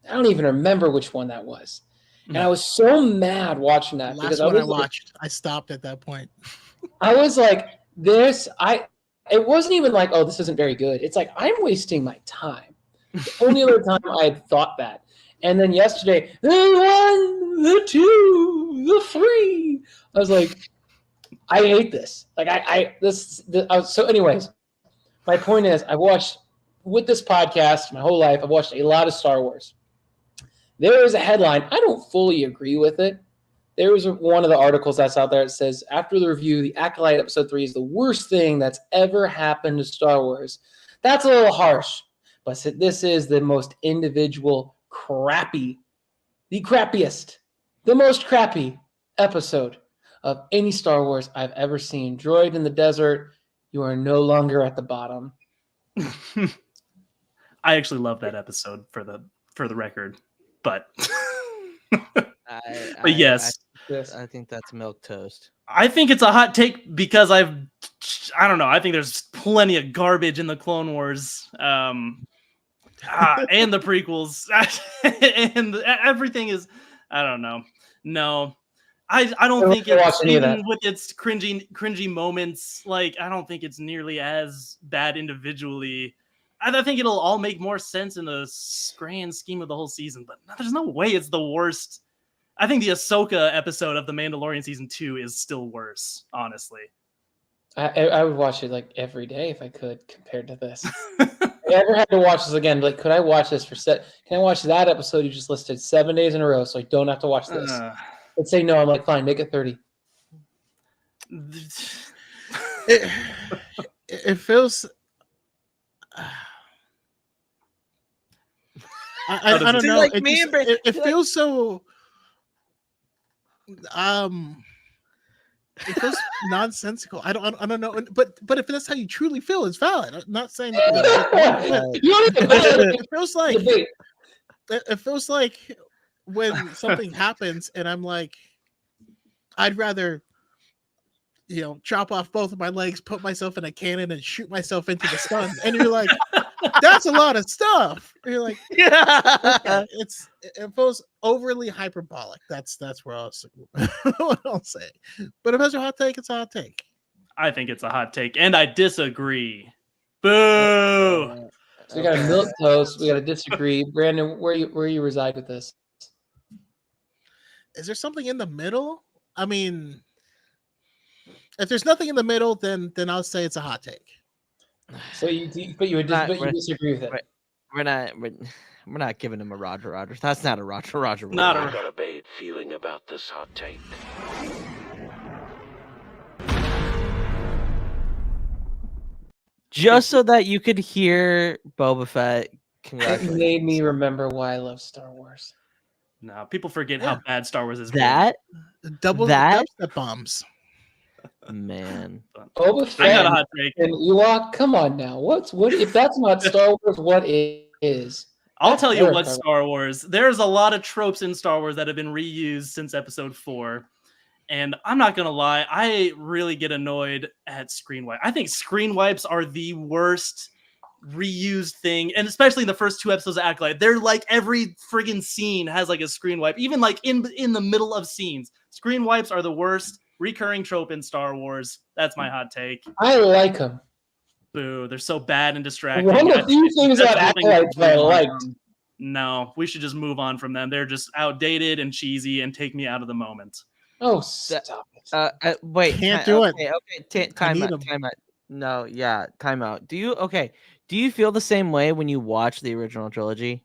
I don't even remember which one that was. And I was so mad watching that because I watched, I stopped at that point. I was like, it wasn't even like, oh, this isn't very good. It's like, I'm wasting my time. The only other time I had thought that. And then yesterday, the 1, the 2, the 3. I was like, I hate this. Like, so anyways, my point is, I've watched, with this podcast, my whole life, I've watched a lot of Star Wars. There is a headline. I don't fully agree with it. There was one of the articles that's out there. It says, after the review, the Acolyte Episode 3 is the worst thing that's ever happened to Star Wars. That's a little harsh, but this is the most individual, crappy, the crappiest, the most crappy episode of any Star Wars I've ever seen. Droid in the desert, you are no longer at the bottom. I actually love that episode for the record, but but yes. I think that's milk toast. I think it's a hot take because I don't know. I think there's plenty of garbage in the Clone Wars, and the prequels, and everything is. I don't know. No, I don't think it's even with its cringy moments. Like, I don't think it's nearly as bad individually. I think it'll all make more sense in the grand scheme of the whole season. But there's no way it's the worst. I think the Ahsoka episode of The Mandalorian season 2 is still worse, honestly. I would watch it like every day if I could, compared to this. If I ever had to watch this again, like, could I watch this can I watch that episode you just listed 7 days in a row so I don't have to watch this? Let's say no, I'm like, fine, make it 30. It feels... I don't know. Like it feels so... it feels nonsensical. I don't know, but if that's how you truly feel, it's valid. I'm not saying it feels like when something happens and I'm like, I'd rather, chop off both of my legs, put myself in a cannon, and shoot myself into the sun. And you're like, that's a lot of stuff. And you're like, yeah, okay. It feels overly hyperbolic. That's where I'll say. But if it's a hot take, it's a hot take. I think it's a hot take, and I disagree. Boo! So we got a milk toast. We got to disagree. Brandon, where you reside with this? Is there something in the middle? I mean, if there's nothing in the middle, then I'll say it's a hot take. So you disagree with it. We're not giving him a Roger. That's not a Roger. I've got a bad feeling about this hot take. Just so that you could hear Boba Fett. It made me remember why I love Star Wars. No, people forget how bad Star Wars is. Double dubstep bombs. Man, Boba Fett. I got a hot take. And Ewok, come on now. What if that's not Star Wars? What is? I'll tell you what, Star Wars. There's a lot of tropes in Star Wars that have been reused since Episode 4. And I'm not going to lie, I really get annoyed at screen wipes. I think screen wipes are the worst reused thing. And especially in the first 2 episodes of Acolyte, they're like every friggin' scene has like a screen wipe. Even like in the middle of scenes. Screen wipes are the worst recurring trope in Star Wars. That's my hot take. I like them. Boo, they're so bad and distracting. One of the few things about Acolyte that I liked. No, we should just move on from them. They're just outdated and cheesy and take me out of the moment. Oh, stop it. Wait. Can't do it. Okay, time out. No, yeah, time out. Do you feel the same way when you watch the original trilogy?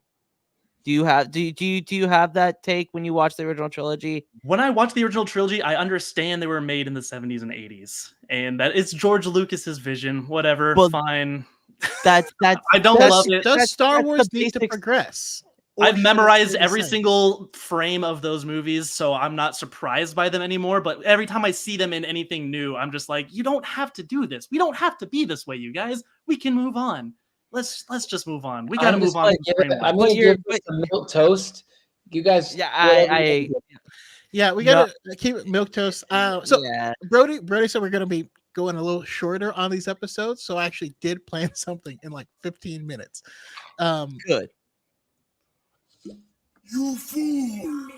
Do you have that take when you watch the original trilogy? When I watch the original trilogy, I understand they were made in the 70s and 80s, and that it's George Lucas's vision. Whatever, fine. That's I don't love it. Does Star Wars need to progress? I've memorized every single frame of those movies, so I'm not surprised by them anymore. But every time I see them in anything new, I'm just like, you don't have to do this. We don't have to be this way, you guys. We can move on. Let's just move on. We got to move on. I'm going to give this a milk toast. You guys. Yeah, we got to keep it milk toast. Brody said we're going to be going a little shorter on these episodes, so I actually did plan something in like 15 minutes. Good. You fool!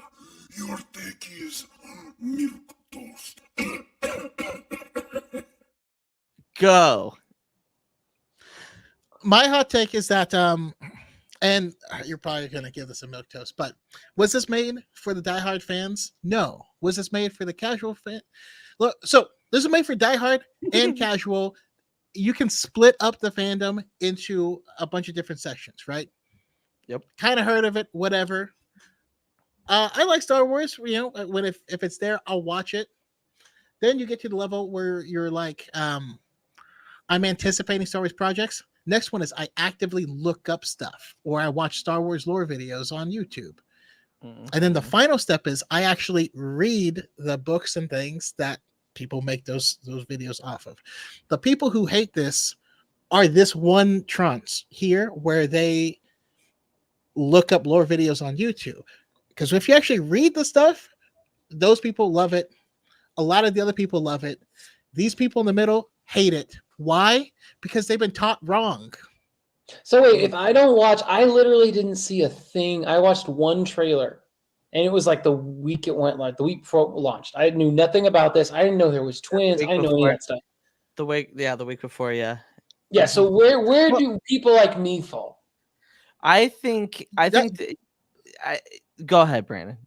Your take is milk toast. Go. My hot take is that, and you're probably going to give this a milk toast, but was this made for the diehard fans? No. Was this made for the casual fan? Look, so this is made for diehard and casual. You can split up the fandom into a bunch of different sections, right? Yep. Kind of heard of it, whatever. I like Star Wars. When if it's there, I'll watch it. Then you get to the level where you're like, I'm anticipating Star Wars projects. Next one is I actively look up stuff, or I watch Star Wars lore videos on YouTube. Mm-hmm. And then the final step is I actually read the books and things that people make those videos off of. The people who hate this are this one tranche here where they look up lore videos on YouTube. Because if you actually read the stuff, those people love it. A lot of the other people love it. These people in the middle hate it. Why? Because they've been taught wrong. So wait, if I don't watch, I literally didn't see a thing. I watched one trailer, and it was like the week it went, like the week before it launched. I knew nothing about this. I didn't know there was twins. I didn't know any of that stuff. The week before, yeah. Yeah. So where do people like me fall? I think. Go ahead, Brandon.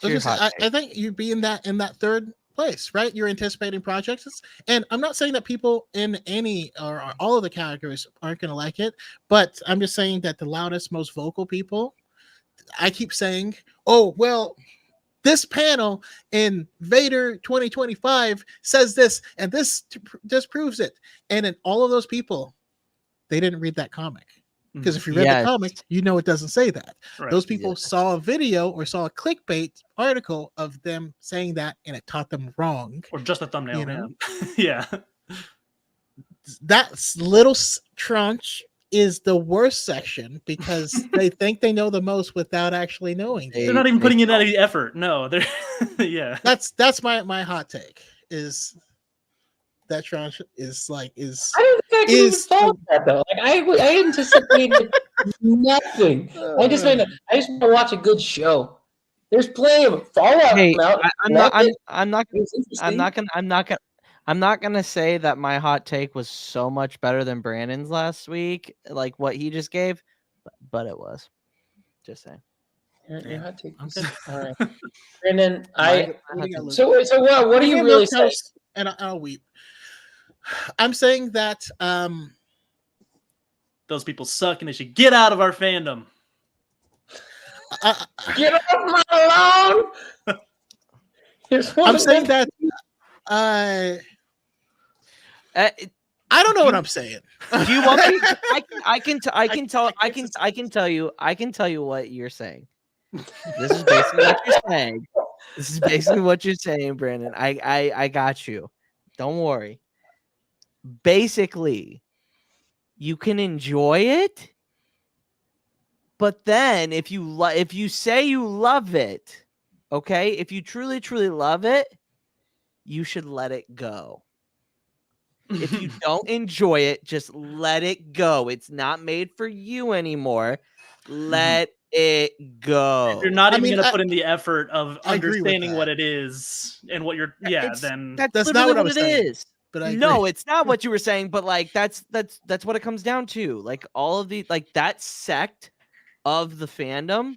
I think you'd be in that third place, right? You're anticipating projects, and I'm not saying that people in any or all of the categories aren't going to like it, but I'm just saying that the loudest, most vocal people, I keep saying, oh well, this panel in Vader 2025 says this, and this disproves it, and in all of those people, they didn't read that comic. Because if you read the comic, you know it doesn't say that. Right. Those people saw a video or saw a clickbait article of them saying that, and it taught them wrong. Or just a thumbnail, man. Yeah. That little tranche is the worst section because they think they know the most without actually knowing. They're not even putting in any effort. No, they're yeah. That's my hot take is. That tranche is. I didn't think I could even follow that though. Like I anticipated nothing. I just want to watch a good show. There's plenty of Fallout. Hey, I'm not gonna say that my hot take was so much better than Brandon's last week, like what he just gave, but it was. Just saying. Your hot take. All right, Brandon. So what are you really saying? And I'll weep. I'm saying that those people suck and they should get out of our fandom. Get off my lawn! I'm saying that I don't know what I'm saying. Do you want me? I can tell you what you're saying. This is basically what you're saying. This is basically what you're saying, Brandon. I got you. Don't worry. Basically, you can enjoy it, but then if you say you love it, okay, if you truly love it, you should let it go. If you don't enjoy it, just let it go. It's not made for you anymore. Let it go. If you're not even going to put in the effort of understanding what it is and what you're, then that's not what it is. But no, it's not what you were saying, but like that's what it comes down to. Like all of the that sect of the fandom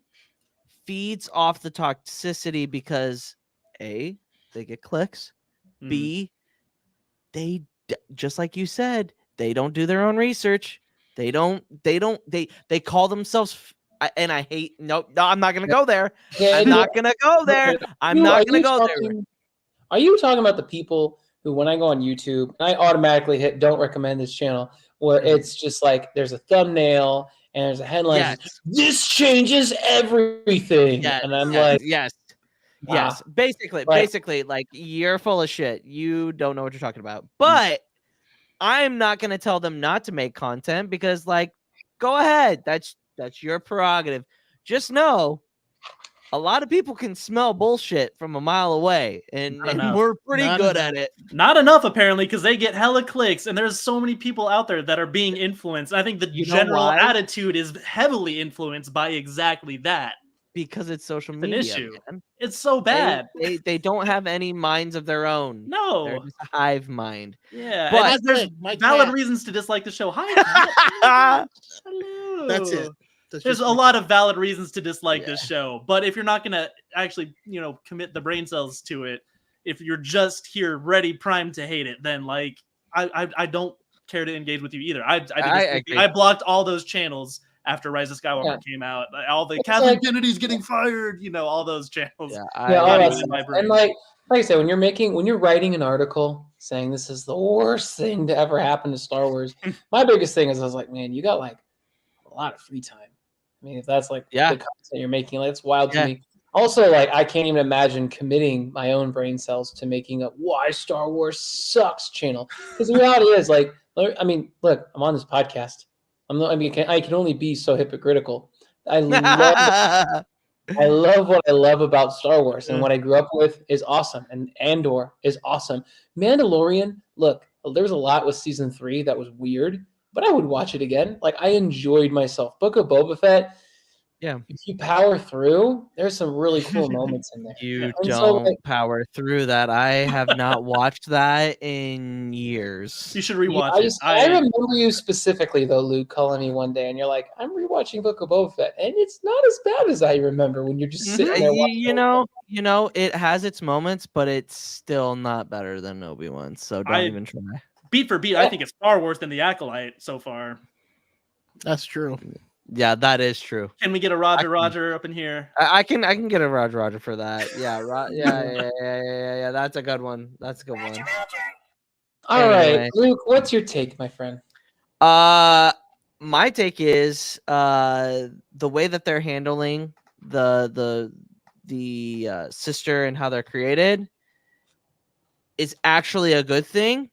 feeds off the toxicity because A, they get clicks, B, they just like you said, they don't do their own research. They call themselves and I hate no, I'm not gonna go there. I'm not gonna go there. I'm not gonna go there. Are you talking about the people who, when I go on YouTube, I automatically hit don't recommend this channel, where it's just like there's a thumbnail and there's a headline, this changes everything. And I'm yes. Basically, like, you're full of shit. You don't know what you're talking about. But I'm not going to tell them not to make content because, like, go ahead. That's your prerogative. Just know a lot of people can smell bullshit from a mile away, and we're pretty good at it. Not enough, apparently, because they get hella clicks, and there's so many people out there that are being influenced. I think the general attitude is heavily influenced by exactly that. Because it's social media, an issue. Man. It's so bad. They don't have any minds of their own. No. They're just a hive mind. Yeah, but there's valid reasons to dislike the show. Hi. Hello. That's it. There's a lot of valid reasons to dislike this show, but if you're not going to actually, commit the brain cells to it, if you're just here ready, primed to hate it, then like I don't care to engage with you either. I blocked all those channels after Rise of Skywalker came out. All the Kathleen Kennedy's getting fired, all those channels. And like I said, when you're writing an article saying this is the worst thing to ever happen to Star Wars, my biggest thing is I was like, man, you got like a lot of free time. I mean, if that's like the content you're making, like, it's wild to me. Also, like, I can't even imagine committing my own brain cells to making a Why Star Wars Sucks channel. Because the reality is, like, I mean, look, I'm on this podcast. I can only be so hypocritical. I love what I love about Star Wars, and what I grew up with is awesome, and Andor is awesome. Mandalorian, look, there was a lot with season 3 that was weird, but I would watch it again. Like, I enjoyed myself. Book of Boba Fett. Yeah. If you power through, there's some really cool moments in there. You don't power through that. I have not watched that in years. You should rewatch it. I remember you specifically, though, Luke, calling me one day, and you're like, I'm rewatching Book of Boba Fett, and it's not as bad as I remember when you're just sitting there watching. It has its moments, but it's still not better than Obi-Wan, so don't even try. Beat for beat, I think it's Star Wars than the Acolyte so far. That's true. Yeah, that is true. Can we get a Roger up in here? I can get a Roger for that. Yeah, yeah. That's a good one. All right, Luke, what's your take, my friend? My take is the way that they're handling the sister and how they're created is actually a good thing.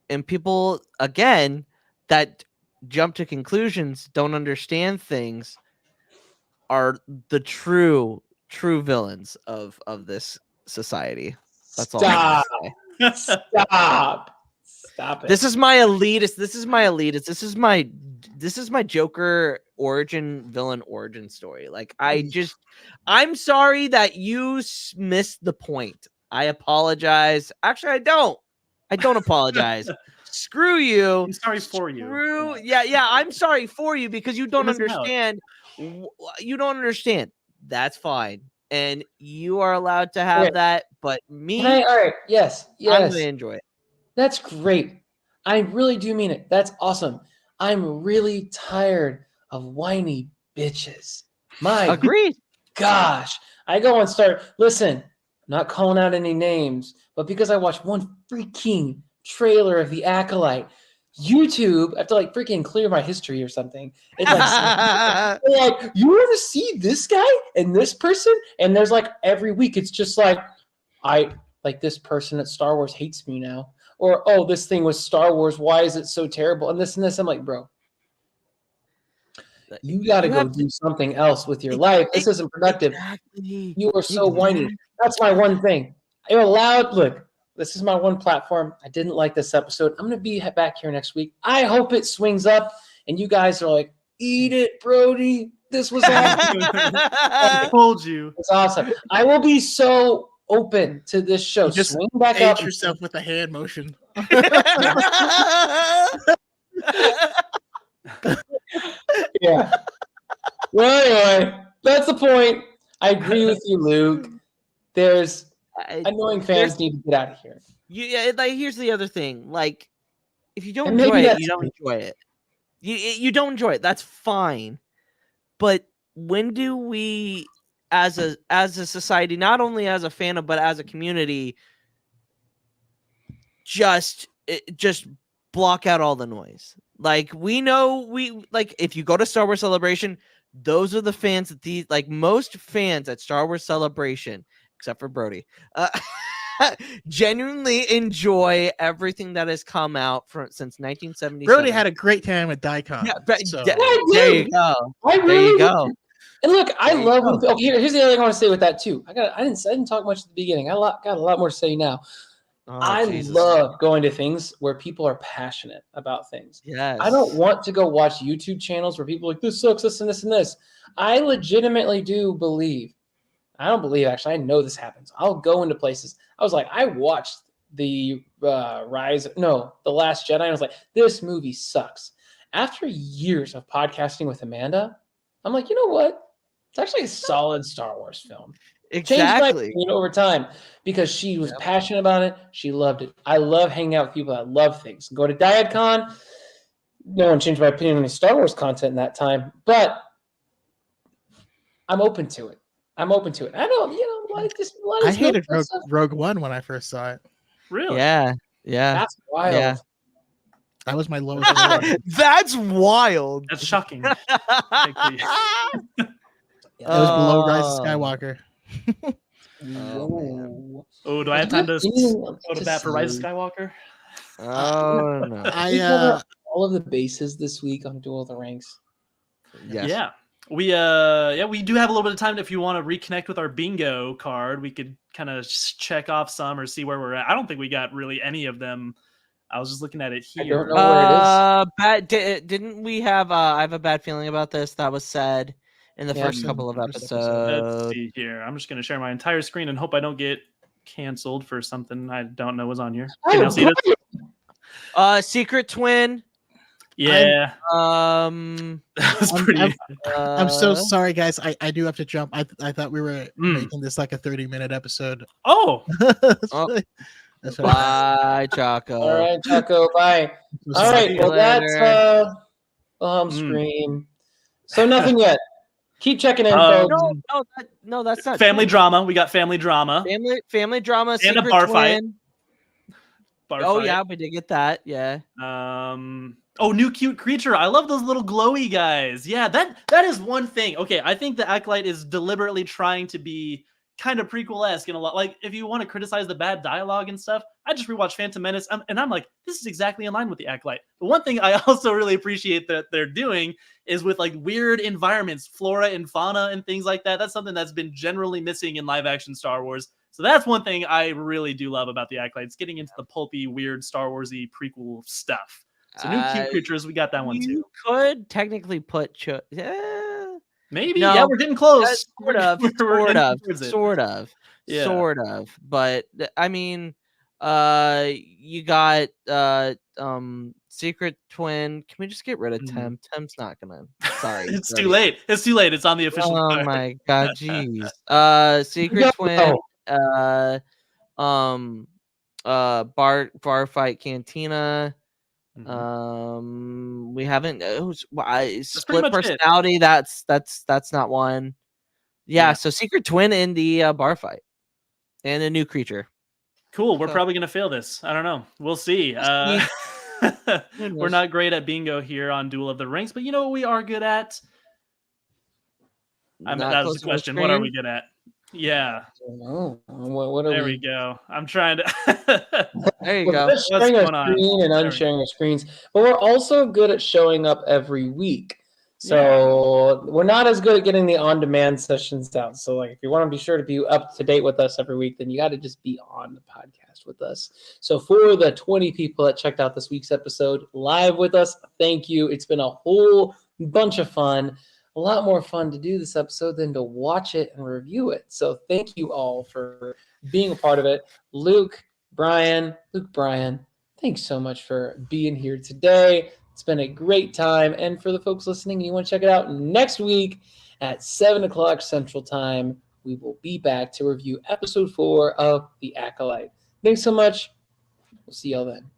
And people, again, that jump to conclusions, don't understand things, are the true villains of this society. That's all I'm gonna say. Stop it. This is my elitist. This is my Joker villain origin story. Like, I'm sorry that you missed the point. I apologize. Actually, I don't apologize. Screw you. I'm sorry for you. Yeah. I'm sorry for you because you don't understand. You don't understand. That's fine. And you are allowed to have that. But me, all right. Yes. I'm going to enjoy it. That's great. I really do mean it. That's awesome. I'm really tired of whiny bitches. Agreed. Gosh. I go and start, listen, I'm not calling out any names, but because I watched one freaking trailer of The Acolyte, YouTube, I have to like freaking clear my history or something. It's like, you ever see this guy and this person? And there's like every week, it's just like, this person at Star Wars hates me now. Or, oh, this thing was Star Wars. Why is it so terrible? And this and this. I'm like, bro, you got to go do something else with your life. This isn't productive. Exactly. You are so whiny. That's my one thing. I'm allowed. Look, this is my one platform. I didn't like this episode. I'm going to be back here next week. I hope it swings up and you guys are like, eat it, Brody. This was awesome. I told you. It's awesome. I will be so open to this show. Just swing back up yourself with a hand motion. Yeah. Well, anyway, that's the point. I agree with you, Luke. There's annoying fans need to get out of here. Here's the other thing. Like, if you don't enjoy it, you don't enjoy it. You don't enjoy it. That's fine. But when do we, as a society, not only as a fandom but as a community, just block out all the noise. Like we know if you go to Star Wars Celebration, those are the fans that most fans at Star Wars Celebration, except for Brody, genuinely enjoy everything that has come out since 1977. Brody had a great time at Daikon. Yeah, so. there you go. There you go. And look, I love. Here's the other thing I want to say with that too. I didn't talk much at the beginning. I got a lot more to say now. I love going to things where people are passionate about things. Yes. I don't want to go watch YouTube channels where people are like, this sucks, this and this and this. I legitimately do believe. I don't believe, actually. I know this happens. I'll go into places. I watched the The Last Jedi, and I was like, this movie sucks. After years of podcasting with Amanda, I'm like, you know what? It's actually a solid Star Wars film. Exactly. Changed my opinion over time because she was passionate about it. She loved it. I love hanging out with people that love things. Go to DiadCon. No one changed my opinion on the Star Wars content in that time, but I'm open to it. I don't, I hated Rogue One when I first saw it. Really? Yeah. That's wild. Yeah. That was my lowest. That's wild. That's shocking. It was below Rise of Skywalker. Do I have time to go to bat for Rise of Skywalker? Oh no! I cover all of the bases this week on Duel of the Ranks. Yes. Yeah. We do have a little bit of time. If you want to reconnect with our bingo card, we could kind of check off some or see where we're at. I don't think we got really any of them. I was just looking at it here. I don't know where it is. Didn't we have? I have a bad feeling about this. That was said in the first couple of episodes. Let's see here. I'm just going to share my entire screen and hope I don't get canceled for something I don't know was on here. Can you see this? Secret Twin. Yeah. That was pretty. I'm so sorry, guys. I do have to jump. I thought we were making this like a 30-minute episode. Oh. That's bye, Chaco. All right, Chaco. Bye. All right. Well, that's home screen. So nothing yet. Keep checking in, folks. No, that's not family drama. We got family drama. Family drama. And Secret a bar fight. Yeah, we did get that. Yeah. New cute creature. I love those little glowy guys. Yeah, that is one thing. Okay, I think the Acolyte is deliberately trying to be kind of prequel-esque in a lot. Like, if you want to criticize the bad dialogue and stuff, I just rewatched Phantom Menace, and I'm like, this is exactly in line with the Acolyte. The one thing I also really appreciate that they're doing is with like weird environments, flora and fauna and things like that. That's something that's been generally missing in live-action Star Wars. So that's one thing I really do love about the Acolyte. It's getting into the pulpy, weird Star Wars-y prequel stuff. So new cute creatures, we got that one too. You could technically put maybe. No, yeah, we're getting close. Sort of. But I mean, you got Secret Twin. Can we just get rid of Tem? Tem's not gonna. Sorry, it's too late. It's too late. It's on the official. Oh my god, jeez. Secret Twin. Bar fight Cantina. We haven't split personality. That's not one. Yeah, so Secret Twin in the bar fight and a new creature. Cool. We're probably gonna fail this. I don't know. We'll see. We're not great at bingo here on Duel of the Ranks, but you know what we are good at? That was the question. What are we good at? Yeah. What are there we go. I'm trying to. There you go. What's sharing our screen and unsharing our screens, but we're also good at showing up every week. So we're not as good at getting the on-demand sessions out. So like, if you want to be sure to be up to date with us every week, then you got to just be on the podcast with us. So for the 20 people that checked out this week's episode live with us, thank you. It's been a whole bunch of fun. A lot more fun to do this episode than to watch it and review it. So thank you all for being a part of it. Luke, Brian, thanks so much for being here today. It's been a great time. And for the folks listening, you want to check it out next week at 7 o'clock Central Time. We will be back to review episode 4 of The Acolyte. Thanks so much. We'll see y'all then.